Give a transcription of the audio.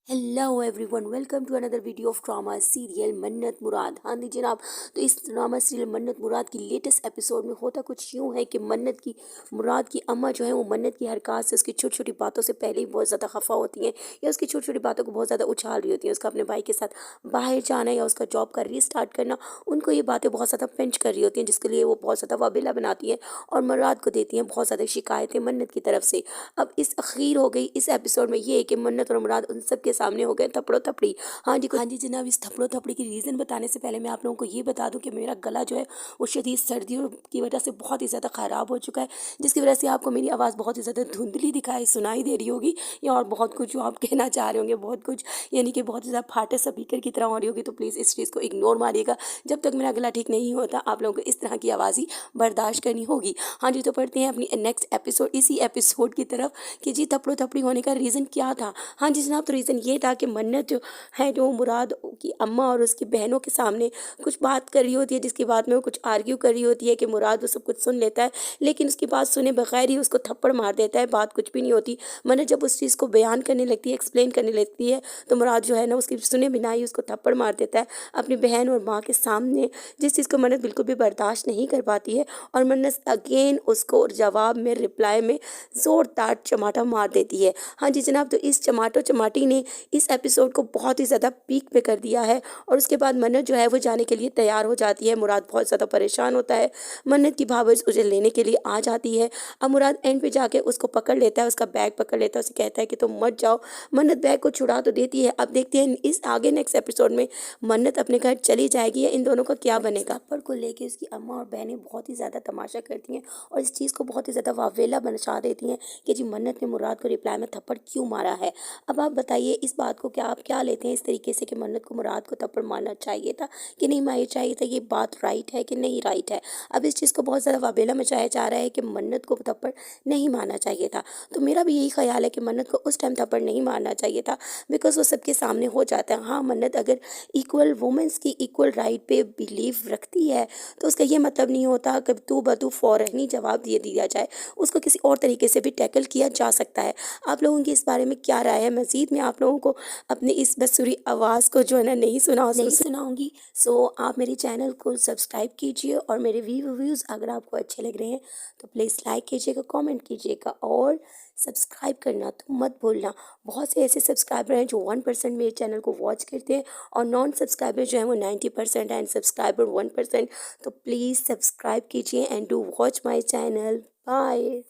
Hello everyone, welcome to another video of drama serial Mannat Murad. हाँ जी जनाब, तो इस ड्रामा सीरियल मन्नत मुराद की लेटेस्ट एपिसोड में होता कुछ यूँ है कि मुराद की अम्मा जो है वो मन्नत की हरकत से, उसकी छोटी छोटी बातों से पहले ही बहुत ज़्यादा खफा होती हैं, या उसकी छोटी छोटी बातों को बहुत ज़्यादा उछाल रही होती हैं। उसका अपने भाई के साथ बाहर जाना या उसका जॉब का रीस्टार्ट करना, उनको ये बातें बहुत ज़्यादा पिंच कर रही होती हैं, जिसके लिए वो बहुत ज़्यादा वाबेला बनाती हैं और मुराद को देती हैं बहुत ज़्यादा शिकायतें मन्नत की तरफ से। अब इस अखीर हो गई इस एपिसोड में ये है कि मन्नत और मुराद उन सब के सामने हो गए थप्पड़ो थपड़ी। हाँ जी जनाब, इस थप्पड़ो थपड़ी की रीज़न बताने से पहले मैं आप लोगों को ये बता दूं कि मेरा गला जो है वो शदीद सर्दियों की वजह से बहुत ही ज़्यादा ख़राब हो चुका है, जिसकी वजह से आपको मेरी आवाज़ बहुत ही ज़्यादा धुंधली दिखाई सुनाई दे रही होगी, या और बहुत कुछ जो आप कहना चाह रहे होंगे, बहुत कुछ यानी कि बहुत ही ज़्यादा फाटे स्पीकर की तरह हो रही होगी। तो प्लीज़ इस चीज़ को इग्नोर मारिएगा। जब तक मेरा गला ठीक नहीं होता आप लोगों को इस तरह की आवाज़ ही बर्दाश्त करनी होगी। हाँ जी, तो पढ़ते हैं अपनी नेक्स्ट एपिसोड, इसी एपिसोड की तरफ कि जी थप्पड़ो थपड़ी होने का रीज़न क्या था। हाँ जी जनाब, तो रीज़न ये था कि मन्नत जो है, जो मुराद की अम्मा और उसकी बहनों के सामने कुछ बात कर रही होती है, जिसकी बात में वो कुछ आर्ग्यू कर रही होती है कि मुराद वो सब कुछ सुन लेता है, लेकिन उसकी बात सुने बगैर ही उसको थप्पड़ मार देता है। बात कुछ भी नहीं होती। मन्नत जब उस चीज़ को बयान करने लगती है, एक्सप्लेन करने लगती है, तो मुराद जो है ना उसकी सुने बिना ही उसको थप्पड़ मार देता है अपनी बहन और माँ के सामने, जिस चीज़ को मन्नत बिल्कुल भी बर्दाश्त नहीं कर पाती है। और मन्नत अगेन उसको जवाब में, रिप्लाई में ज़ोरदार चमाटा मार देती है। हाँ जी जनाब, तो इस चमाटो चमाटी ने इस एपिसोड को बहुत ही ज़्यादा पीक पे कर दिया है। और उसके बाद मन्नत जो है वो जाने के लिए तैयार हो जाती है। मुराद बहुत ज़्यादा परेशान होता है। मन्नत की भावज उसे लेने के लिए आ जाती है। अब मुराद एंड पे जाके उसको पकड़ लेता है, उसका बैग पकड़ लेता है, उसे कहता है कि तुम मत जाओ। मन्नत बैग को छुड़ा तो देती है। अब देखते हैं इस आगे नेक्स्ट एपिसोड में मन्नत अपने घर चली जाएगी या इन दोनों का क्या बनेगा। थप्पड़ को लेके उसकी अम्मा और बहनें बहुत ही ज़्यादा तमाशा करती हैं और इस चीज़ को बहुत ही ज़्यादा वावेला बना देती हैं कि जी मन्नत ने मुराद को रिप्लाई में थप्पड़ क्यों मारा है। अब आप बताइए इस बात को आप क्या लेते हैं इस तरीके से कि मन्नत को मुराद को थप्पड़ मारना चाहिए था कि नहीं मारना चाहिए था, ये बात राइट है कि नहीं राइट है। अब इस चीज़ को बहुत ज़्यादा वाबेला मचाया जा रहा है कि मन्नत को थप्पड़ नहीं मारना चाहिए था। तो मेरा भी यही ख्याल है कि मन्नत को उस टाइम थप्पड़ नहीं मारना चाहिए था, बिकॉज वो सबके सामने हो जाता है। हाँ, मन्नत अगर इक्वल वुमेंस की इक्वल राइट पे बिलीव रखती है तो उसका ये मतलब नहीं होता कि तू बतू फ़ौरन ही जवाब दिया जाए, उसको किसी और तरीके से भी टैकल किया जा सकता है। आप लोगों की इस बारे में क्या राय है? मज़ीद मैं आप लोगों को अपनी इस बदसुरी आवाज़ को जो है ना नहीं सुनाऊंगी। सो आप मेरे चैनल को सब्सक्राइब कीजिए और मेरे व्यूज़ अगर आपको अच्छे लग रहे हैं तो प्लीज़ लाइक कीजिएगा, कमेंट कीजिएगा और सब्सक्राइब करना तो मत भूलना। बहुत से ऐसे सब्सक्राइबर हैं जो 1% मेरे चैनल को वॉच करते हैं और नॉन सब्सक्राइबर जो है वो 90% एंड सब्सक्राइबर 1%। तो प्लीज़ सब्सक्राइब कीजिए and do watch my channel. Bye.